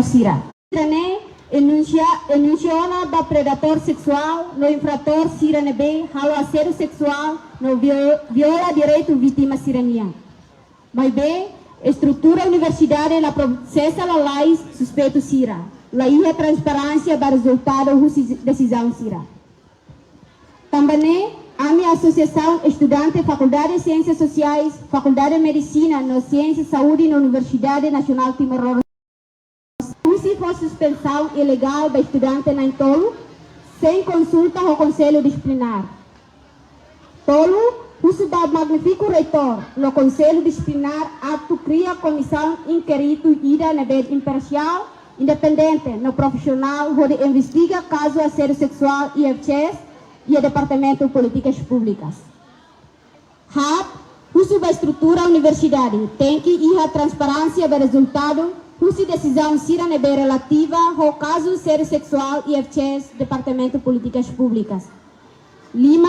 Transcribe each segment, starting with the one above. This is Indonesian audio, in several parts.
Sira. Enunciona da predador sexual, no infrator siranebe, halo assédio sexual, no viola direito vítima sirania. Mas bem, estrutura universidade la processa la lei suspeito sira. La ia transparência da resultado decisão sira. Também a minha associação estudante Faculdade de Ciências Sociais, Faculdade de Medicina, no Ciência e Saúde na Universidade Nacional Timor-Leste. Se for suspensão ilegal da estudante na Tolo, sem consulta ao Conselho Disciplinar. Tolo, uso da magnífico reitor, no Conselho Disciplinar, ato cria comissão inquérito ida nível imparcial, independente, no profissional, onde investiga caso de assédio sexual e FCS e o Departamento de Políticas Públicas. HAP, uso da estrutura universidade, tem que ir a transparência do resultado. Usi decisão sira nebe relativa ao caso sério sexual e FCS Departamento de Políticas Públicas. Lima,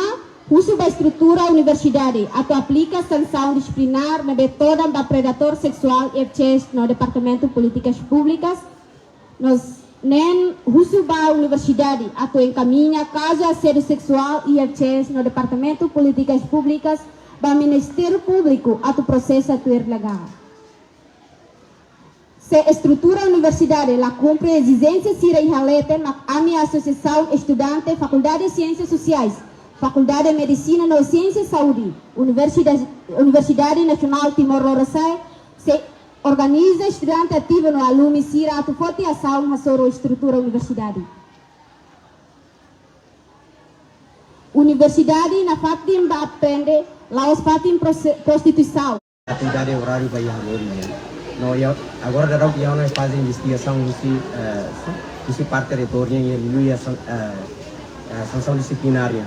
uso da estrutura universidade, ato aplica sanção disciplinar nebe toda da predador sexual e FCS no Departamento de Políticas Públicas. Nos nem uso da universidade, ato encaminha caso assédio sexual e FCS no Departamento de Políticas Públicas do Ministério Público, ato processo atuar legal. Se estrutura universidade la cumpre exigências sira e halete a minha associação estudante Faculdade de Ciências Sociais, Faculdade de Medicina no Ciência e Saúde, Universidade Nacional Timor-Leste, se organiza estudante ativo no aluno sira a forte ação na sua estrutura universidade. Universidade na fatim da aprende lá os fatim prostituição. Atividade horário para ir no, agora dará que não faz investigação nesse parte território e ele sanção disciplinária.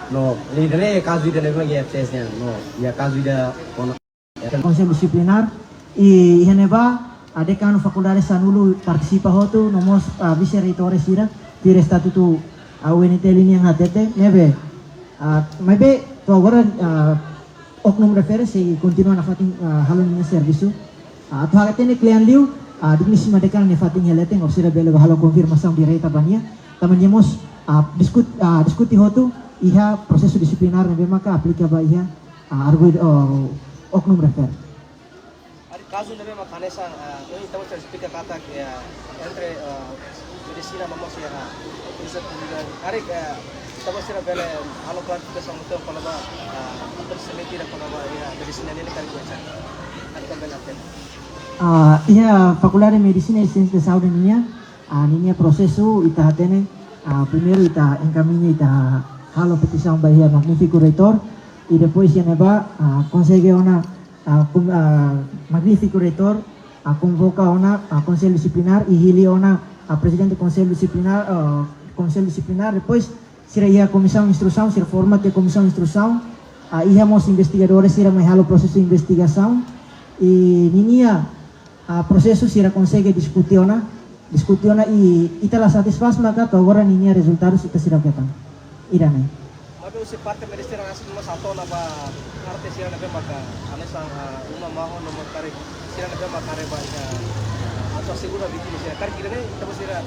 No, ele não é caso de levar que é FCS no, é caso de Conselho Disciplinar e neba a decano faculdade Sanulu participa hotu nomos vice-reitores sira tira estatuto a UNT linha hatete nebe mas be to agora oknum refere se continua na fatin halon serviço at hakatene klian liu dignisima dekan ne fatin heleten observa bele halo konfirmação direita bania tamanyemos diskuti hotu iha proseso disiplinar nebe maka aplika ba iha arguido oknum refere. Caso nebe makanesa ini tahu saya speaker kata entre medicina vamos ya bisa kemudian hari tahu saya bele halo klarifikasi untuk kalau persemeti dan kalau ya medicina ini kan baca ada bele apa iya Faculdade de Medicina e Ciências de Saúde ninya processo ita hatene primeiro ita encaminha ita halo petição bahia magnífico reitor e depois ia neba consegue ona magnífico reitor convoca ona conselho disciplinar e hili ona presidente do conselho disciplinar depois sira ia comissão de instrução sira forma de comissão de instrução íamos investigadores sira mai halo processo de investigação e ninia processo sira consegue discutir ona e ita satisfaz maka agora ninia resultados ita sira kita irane tapi usi parte medicina nasi cuma satu nama arti sira nabe maka anesa uma maho nomor tarik sira nabe maka reba atau segura bikin sira kar kirane tabu sira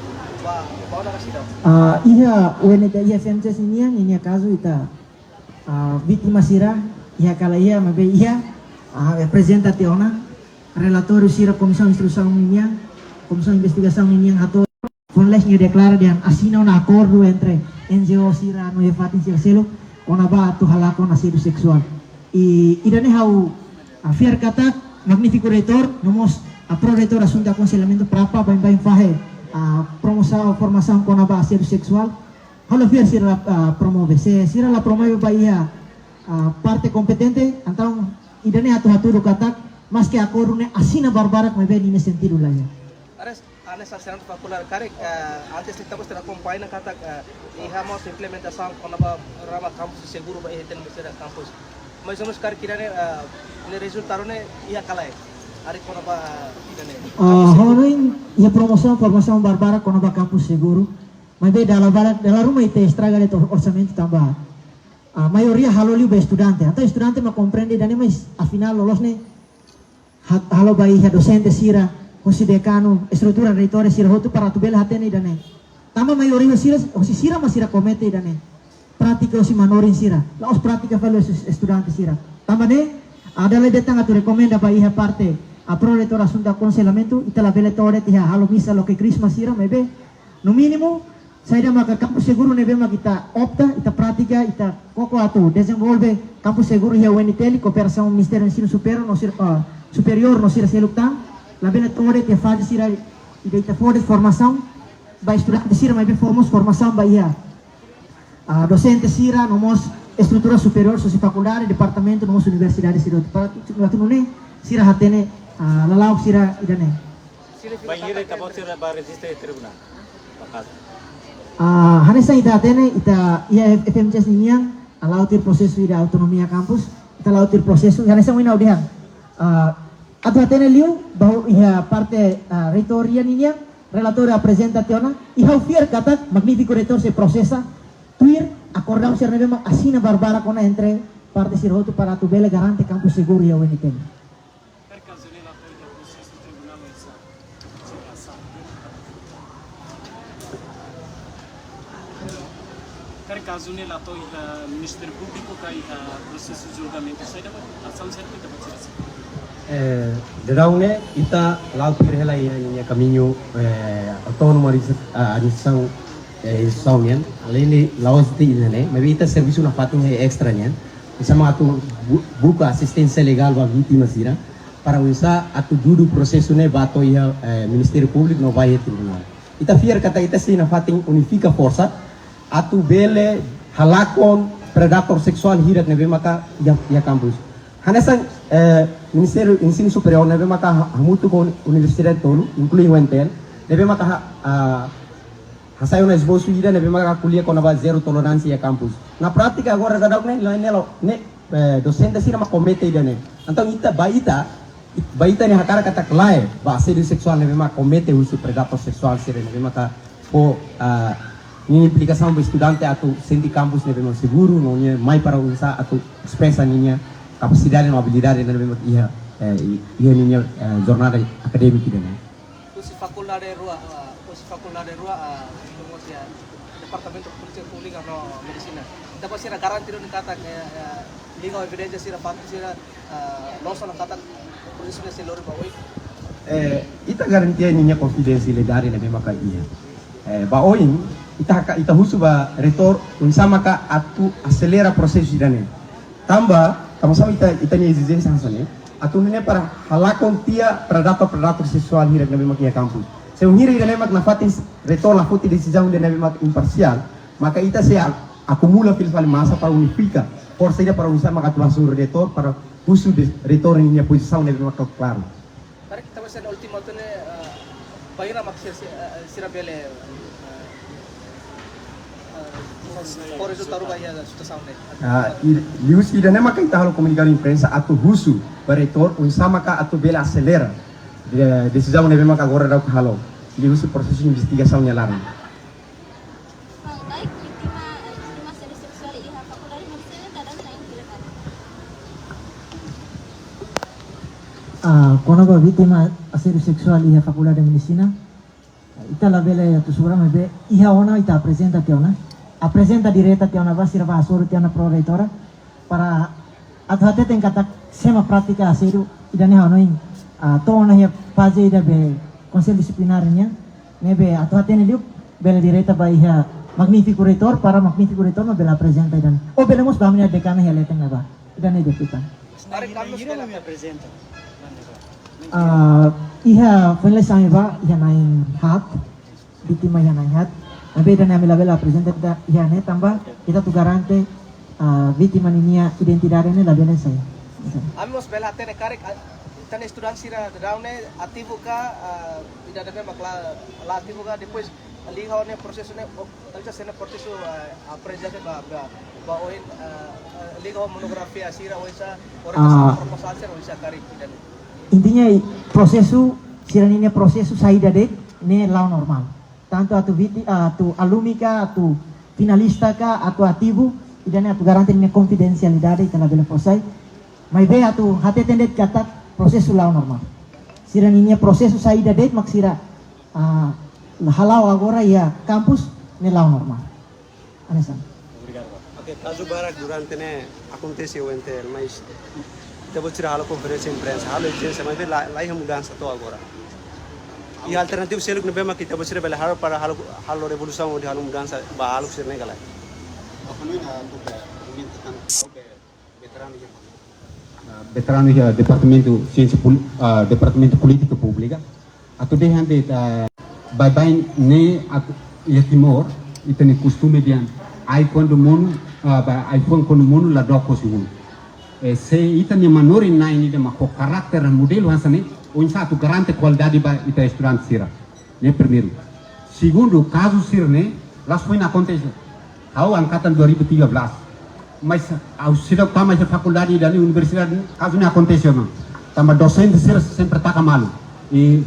bawa nak sira iya UNT IFMC ninia caso ita vítima sira ia kala ia mabe ia representante ona relator sira comissão de instrução ninia comissão de investigação ninia hato fonles ni declara dan assina un acordo entre NGO sira no efatin sira selo ona ba tu halako na assédio sexual e idane hau fiar kata magnífico reitor nomos pro reitor assunto aconselhamento prapa bem fahe promoção formação com ba assédio sexual halo fiar sira promove se sira la promove ba ia parte competente então idane hatu kata mas que acordo ne assina barbarak me bem nesse sentido lá Ane sasaran fakular karek antes kita pasti acompanha kata ihamos implementação quando ba rama campus seguro ba iheten bisa campus mas somos kar kirane ne resultado ne ia kalai ari quando ba kirane honorin ia promoção formação barbara quando ba campus seguro mas bem dalam rumah itu estraga de orçamento tambah a maioria haloliu ba estudante até estudante ma compreende dan mas afinal lolos ne halo ba ia docente sira hosi decano estrutura reitore sira hotu para tu bela hatene idane tama maioria sira hosi sira masira komete idane pratica hosi manorin sira la os pratica falo estudante sira tama ne adalah datang atu recomenda ba iha parte a pro reitor assunto aconselhamento itala bela tore tiha halo misa lo que Christmas sira mebe no mínimo saída maka campus seguro nebe ma kita opta ita pratica ita koko atu desenvolve campus seguro ia UNTL cooperação Ministério do Ensino Superior no superior no sira seluktan la bela tore te faz sira ida ita for formação ba estudante sira mebe formos formação ba ia docente sira nomos estrutura superior soci faculdade departamento nomos universidade sira para tu nune sira hatene lalau sira idane Bayire tapos sira ba register tribunal bakat Hanesa ita atene ita ia FMCS niang alautir prosesu ida autonomia kampus ita lautir prosesu hanesa wina udihan atu atene liu bahwa ia parte reitoria niang relatora apresentationa iha ufier kata magnifico reitor se procesa tuir acordamos ser nebe asina barbara kona entre parte sirhotu para tu bela garante campus seguro ia weniten caso nela to iha Ministério Público ka iha processo de julgamento sai dapat asam certo dapat certo Deraune ita lautir hela ia caminho autônomo administração Saumian, além de laos de ilhane, mas ita serviço na fatung extra nian, sama atu buka assistência legal ba vítima sira, para usa atu dudu processo ne bato ia Ministério Público no vai tribunal. Ita fier kata ita si na fating unifica força atu bele halakon predator seksual hirat nebe maka ya kampus hanesan Ministério Ensino Superior nebe maka hamutu ko universidade tolu inclui UNTL nebe maka hasayo na esboço ida nebe maka kuliah ko na ba zero tolerância ya kampus na prática agora gadak ne docente sira ma comete ida ne então ita baita ni hakara kata klai ba assédio sexual nebe maka comete uso predator sexual sira nebe maka o ini implicação do estudante atau senti kampus nebe mau seguro nonya mai para usa atau expressa ninya capacidade e habilidade nebe mau ia ninya jornada akademik ida ne usi faculdade rua como sia departamento de política pública no medicina dapat sira garantir ni kata liga evidência sira parte sira losa na kata polícia selor ba oi ita garantia ninya confidencialidade nebe maka ia ba oin ita husu ba reitor unsama ka atu acelera prosesso idane tamba sama ita ni exigência hansane atu ne para halakon tia predator sexual hira nabe makia kampus se unhira idane mak nafatis reitor la futi decisão de nabe mak imparcial maka ita se acumula fil masa para unifica força ida para unsama ka tu reitor para uso de reitor ni posição nabe mak claro tarik kita masih ultimatum ne bayira mak sira bele por isso taruh bahaya sudah sampai. Lius ida nema kita halo komunikasi imprensa atau husu bereitor unsama ka atau bela acelera decisão nebe maka agora dau halo lius proses investigação nyalaran. Baik, vítima seri seksual iha fakultade medicina dalam lain silakan. Quando a vítima assédio sexual iha faculdade de medicina ita la bela tu sura mebe iha ona ita apresenta direta te ona vasira vasoro te ona pro reitora para athate ten kata sema prática assédio idane hanoin to ona ia faze ida be conselho disciplinarnya nebe athate ne liu bela direta ba iha magnifico reitor para magnifico reitor no bela apresenta idan o belemos bamnya decana ia leteng ba idane deputan tarik kampus bela apresenta iha fenle sangi ba iha naing hat vítima iha naing hat nabe dan amila bela presenta iha ne tamba kita tu garante vítima ninia identidade ne la bene saya amos bela tene karek tan estudante sira daune ativo ka tidak ada makla la ativo ka depois liga ne processo ne alja sena processo apresenta ba oin liga monografia sira oisa ora proposal sira oisa karek dan intinya prosesu siraninya prosesu saída de ne lau normal tanto atu alumni ka atu finalista ka atu ativo idane atu garanti ne confidencialidade itala bela posai mai be atu hate tendet kata prosesu lau normal Sira ninya prosesso saída date mak sira halau agora ia kampus nelau normal. Anesan. Ok, caso Barak durante né aconteceu entre mas depois tirar a conferência de imprensa, a urgência, mas lá é mudança toda agora. E a alternativa seria que não vemos que depois tirar bela halo para halo revolução ou de halo mudança, bah halo ser negala. Veterano do departamento ciência departamento política pública, atau deh hande bye ne ya Timor itu ni costume dian ai quando mon ai quando mon la doco si se ita ni manori nai ni de ma ko karakter modelo hasane un satu garante qualidade ba ita estudante sira ne primeiro segundo caso sirne las foi na acontece ao angkatan 2013 mas ao sira kama sa faculdade da universidade caso ne acontece não tama docente sira sempre tá malu e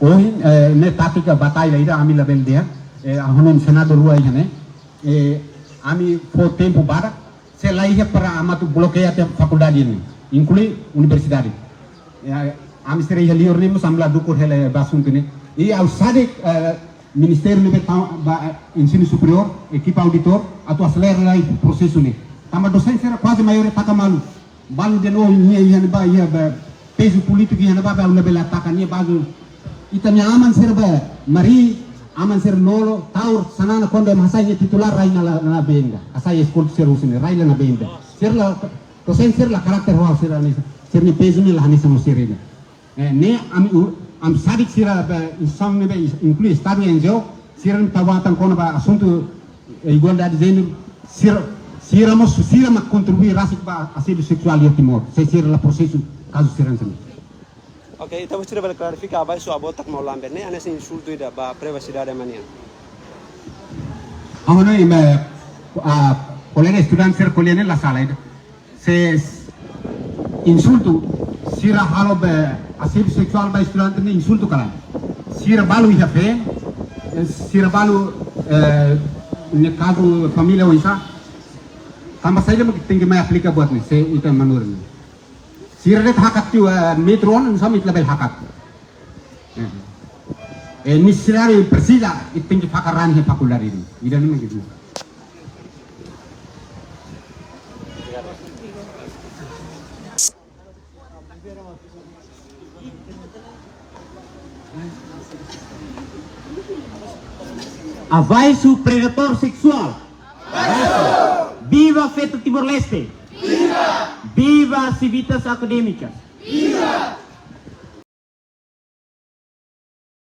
hoje ne tática batalha ida ami label dia a honon senador ruai né ami for tempo bara se lá ia para amatu bloqueia a faculdade ini inclui universidade ami sira ia lior nemo samla dukur hele basunto ne e ao sade ministério de ensino superior equipe auditor atau acelera lá o processo ne tama docente era quase maior tá malu balu de novo ia ba ia peso político ia ba ao level atacan ia bagu itanya aman serba mari aman ser nolo taur sanana quando masanya titular raina na benga asai escola ser usine raina na benga ser la docente ser la carácter ho ser ni peso ni la hanisa musirina ne am sadik sira insang ne inclui estado enjo siran tawatan kono ba assunto igualdade de gênero sira ma contribuir rasik ba assédio sexual e Timor se sira la processo caso siran sini. Ok, então você vai clarificar vai sua bota com o lamber, né? Nesse insulto da privacidade mania. Amono colega estudante ser colega na sala ida. Se insulto sira halo assédio sexual ba estudante ne insulto kala. Sira balu ia fe, sira balu ne caso família ou isa. Tambah saja tem que me aplicar buat nih, se itu menurut. Sirret hakat tu metron sama itu label hakat. Nisirari persida itu tinggi pakaran he pakular ini. Ida ni begitu. Avai su predator sexual. Viva Feto Timor-Leste! Viva! Viva Civitas Académicas!